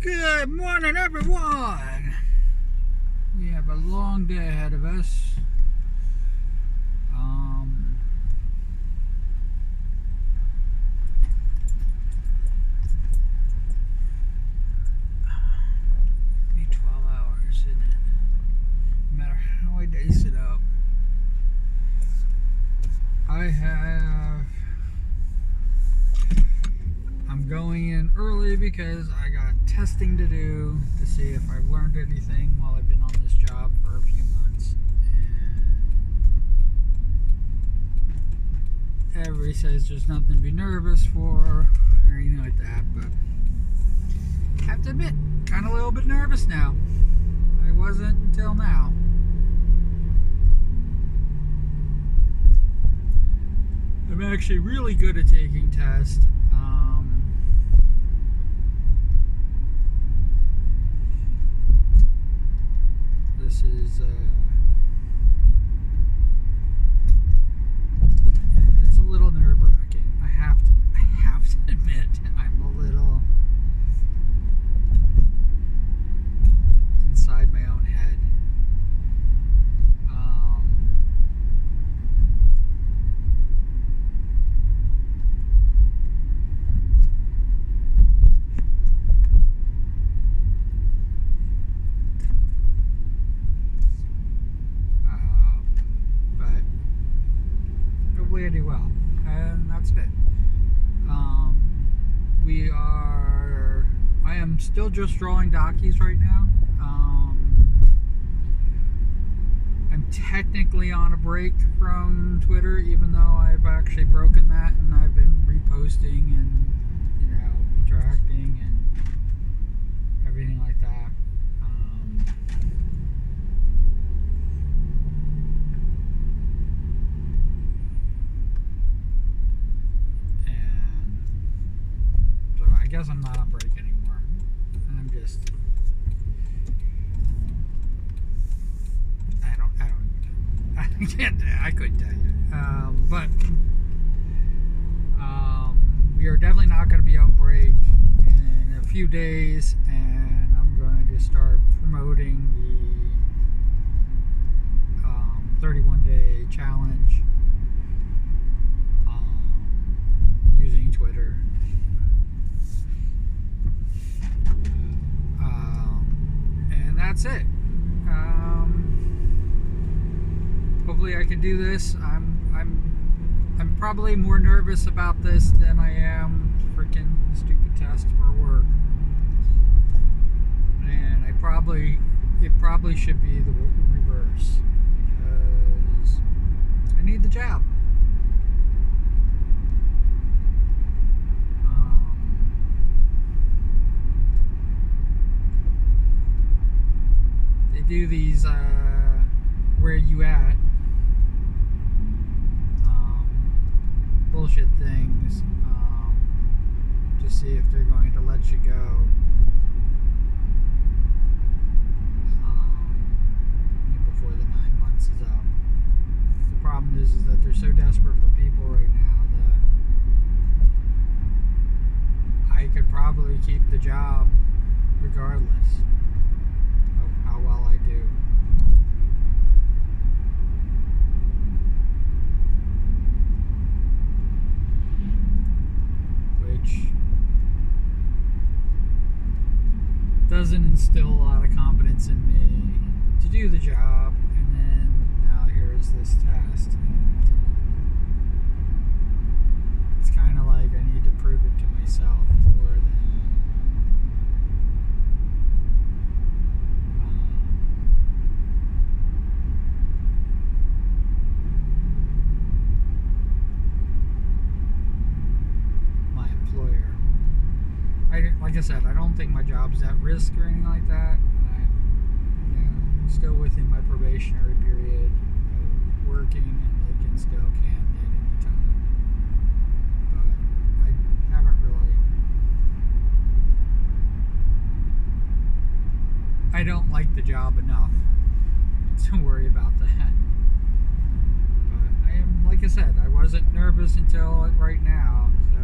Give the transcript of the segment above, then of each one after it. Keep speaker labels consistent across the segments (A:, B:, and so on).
A: Good morning, everyone. We have a long day ahead of us. Be 12 hours, isn't it? No matter how I dice it up. I'm going in early because I got testing to do to see if I've learned anything while I've been on this job for a few months. And everybody says there's nothing to be nervous for or anything like that, but I have to admit, kind of a little bit nervous now. I wasn't until now. I'm actually really good at taking tests. This is it's a little nerve-wracking. I have to admit, I'm a little inside my own head. I do well, and that's it. I am still just drawing dockies right now. I'm technically on a break from Twitter, even though I've actually broken that, and I've been reposting and, interacting and everything like that. I guess I'm not on break anymore. I'm just, I couldn't tell you. But we are definitely not going to be on break in a few days, and I'm going to start promoting the 31-day challenge using Twitter. And that's it. Hopefully I can do this. I'm probably more nervous about this than I am freaking stupid test for work. And it probably should be the reverse, because I need the job. They do these where you at bullshit things to see if they're going to let you go before the 9 months is up. The problem is that they're so desperate for people right now that I could probably keep the job regardless of how well I do. Which doesn't instill a lot of confidence in me to do the job, and then now here's this test. And it's kind of like I need to prove it to myself more than like I said, I don't think my job's at risk or anything like that. I'm still within my probationary period of working, and they can still can me at any time. But I haven't really. I don't like the job enough to worry about that. But I am, like I said, I wasn't nervous until right now, so.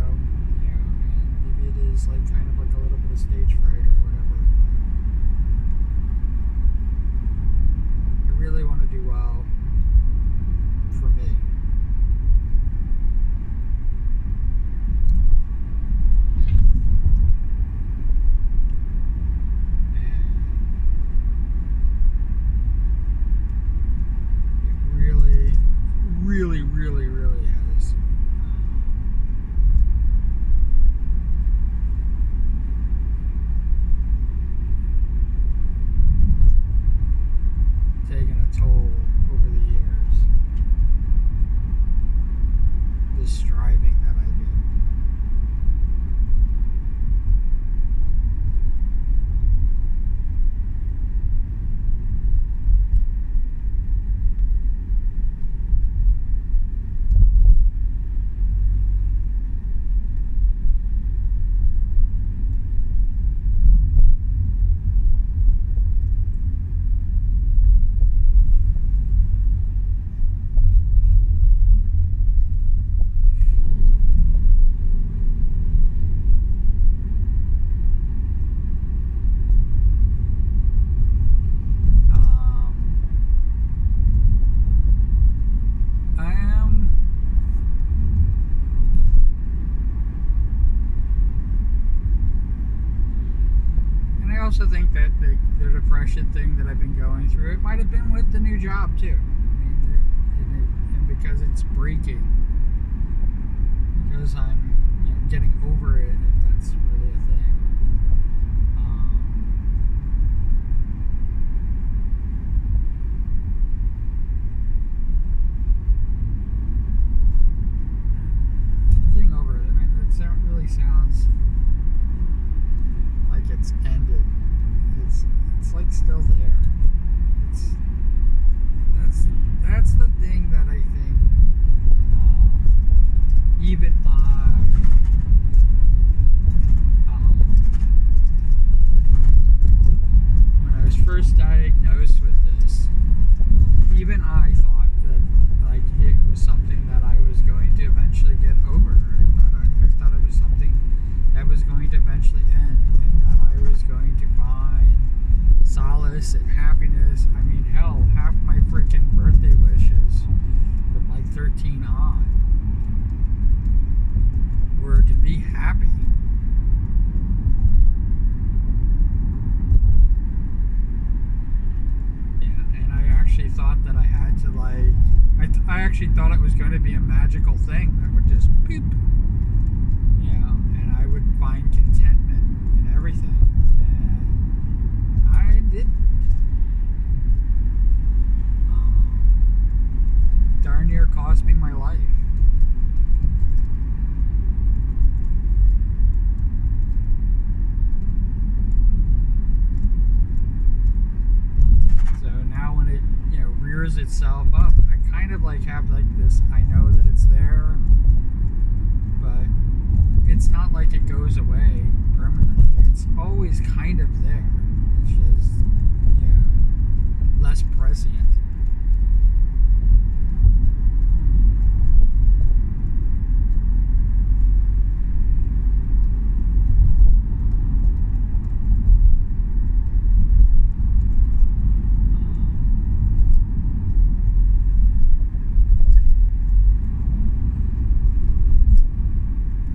A: It is like kind of like a little bit of stage fright or whatever also think that the depression thing that I've been going through, it might have been with the new job too. I mean, and because it's breaking, because I'm getting over it, if that's really a thing. Getting over it. I mean, that really sounds like it's ended. It's like still there. That's the thing that I think even when I was first diagnosed with this, even I thought that like it was something that I was going to eventually get over. I thought it was something that was going to eventually end, and that I was going to find solace and happiness. I mean, hell, half my freaking birthday wishes from like 13 on were to be happy. Yeah, and I actually thought that I had to I actually thought it was going to be a magical thing that would just poop, and I would find contentment in everything. And I didn't. Darn near cost me my life. So now when it rears itself up, I kind of have this, I know that it's there, but it's not like it goes away permanently. It's always kind of there. It's just less prescient.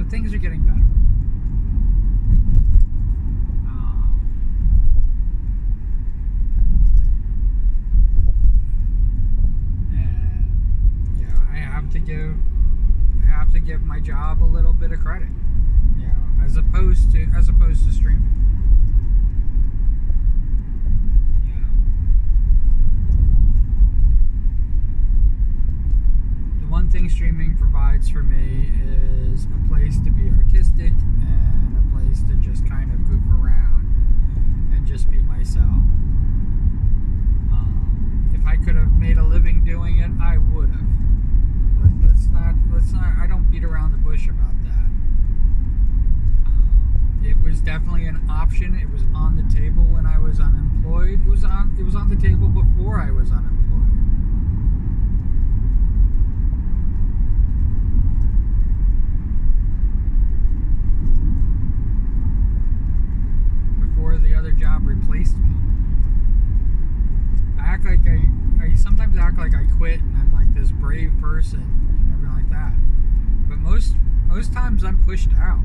A: Things are getting better. And I have to give my job a little bit of credit, as opposed to streaming. The one thing streaming provides for me is a place to be artistic and a place to just kind of goof around and just be myself. If I could have made a living doing it, I would have. But let's not. I don't beat around the bush about that. It was definitely an option. It was on the table when I was unemployed. It was on the table before I was unemployed. The other job replaced me. I sometimes act like I quit and I'm like this brave person and everything like that. But most times I'm pushed out.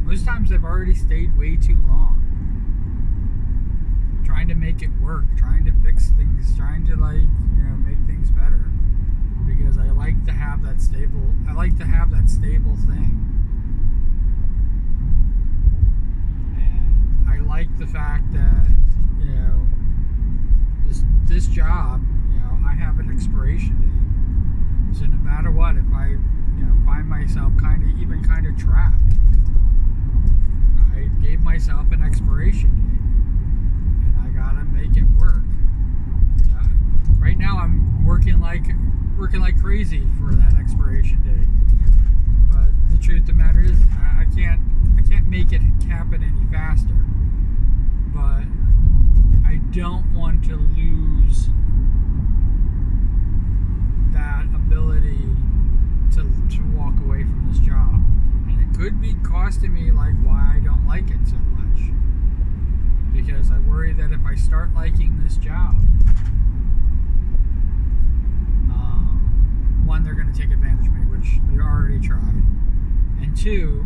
A: Most times I've already stayed way too long. Trying to make it work, trying to fix things, trying to make things better. Because I like to have that stable thing. I like the fact that this job, I have an expiration date. So no matter what, if I find myself kind of trapped, I gave myself an expiration date, and I gotta make it work. Right now I'm working like crazy for that expiration date. But the truth of the matter is, I can't make it happen any faster. But I don't want to lose that ability to walk away from this job. And it could be costing me why I don't like it so much. Because I worry that if I start liking this job, one, they're going to take advantage of me, which they already tried. And two,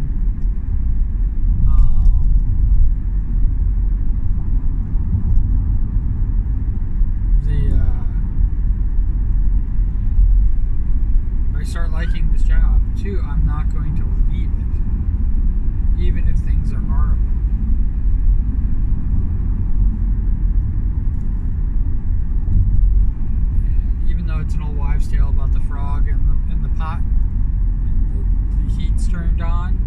A: too, I'm not going to leave it, even if things are horrible. And even though it's an old wives' tale about the frog in the pot, and the heat's turned on.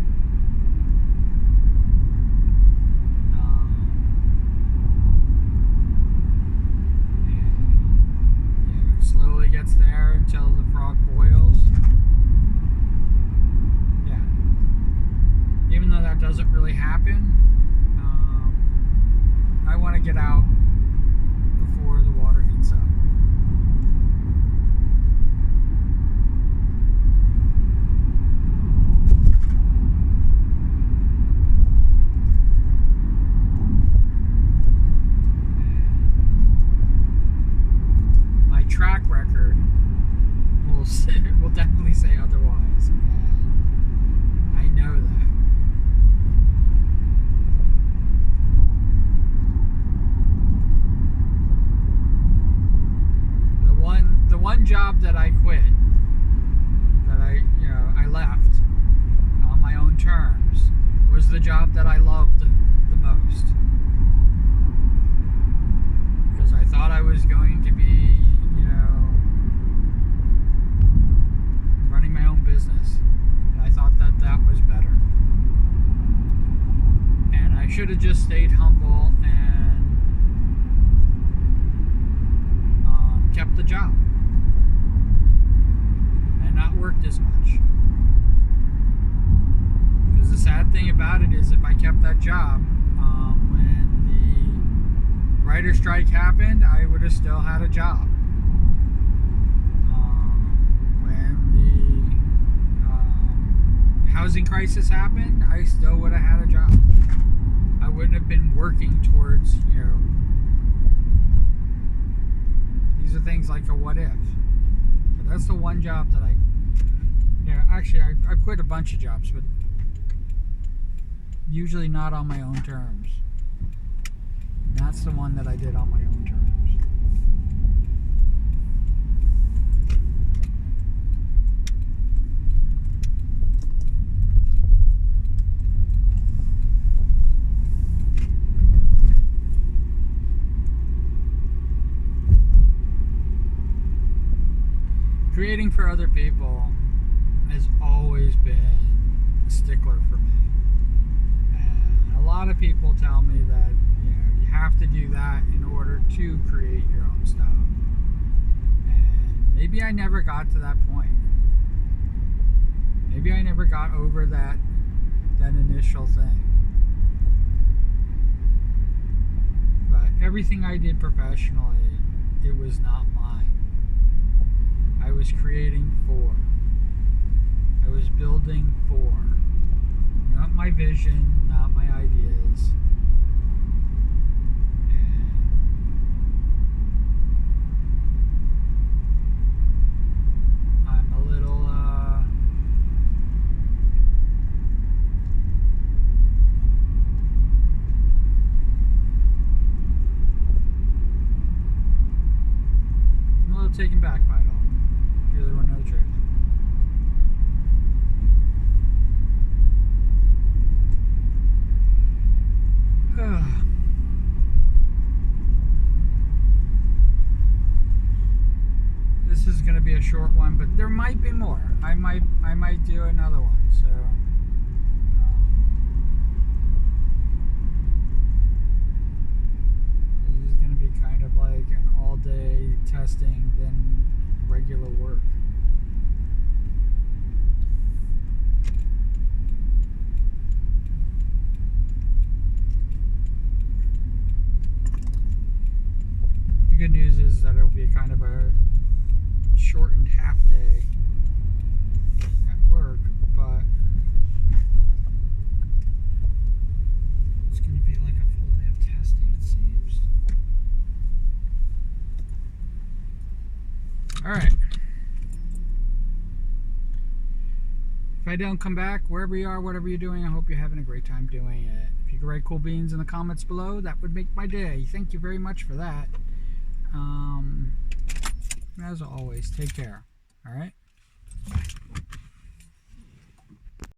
A: Slowly gets there until the frog boils. Yeah. Even though that doesn't really happen, I want to get out before the water heats up. Track record will definitely say otherwise, and I know that. The one job that I quit, that I left on my own terms, was the job that I loved the most, because I thought I was going to be running my own business, and I thought that was better, and I should have just stayed humble and kept the job and not worked as much, because the sad thing about it is, if I kept that job, when the writer's strike happened, I would have still had a job. Housing crisis happened, I still would have had a job. I wouldn't have been working towards, these are things like a what if. But that's the one job that actually I quit a bunch of jobs, but usually not on my own terms. And that's the one that I did on my own terms. Creating for other people has always been a stickler for me, and a lot of people tell me that you have to do that in order to create your own stuff, and maybe I never got to that point. Maybe I never got over that initial thing, but everything I did professionally, it was not mine. I was creating for. I was building for. Not my vision, not my ideas. And I'm a little, taken back by it all. Really want to know the truth. This is going to be a short one, but there might be more. I might do another one. So this is going to be kind of like an all-day testing, then regular work. The good news is that it'll be kind of a shortened half day at work, but it's going to be like a full day of testing, it seems. Alright. If I don't come back, wherever you are, whatever you're doing, I hope you're having a great time doing it. If you could write cool beans in the comments below, that would make my day. Thank you very much for that. As always, take care. Alright? Bye.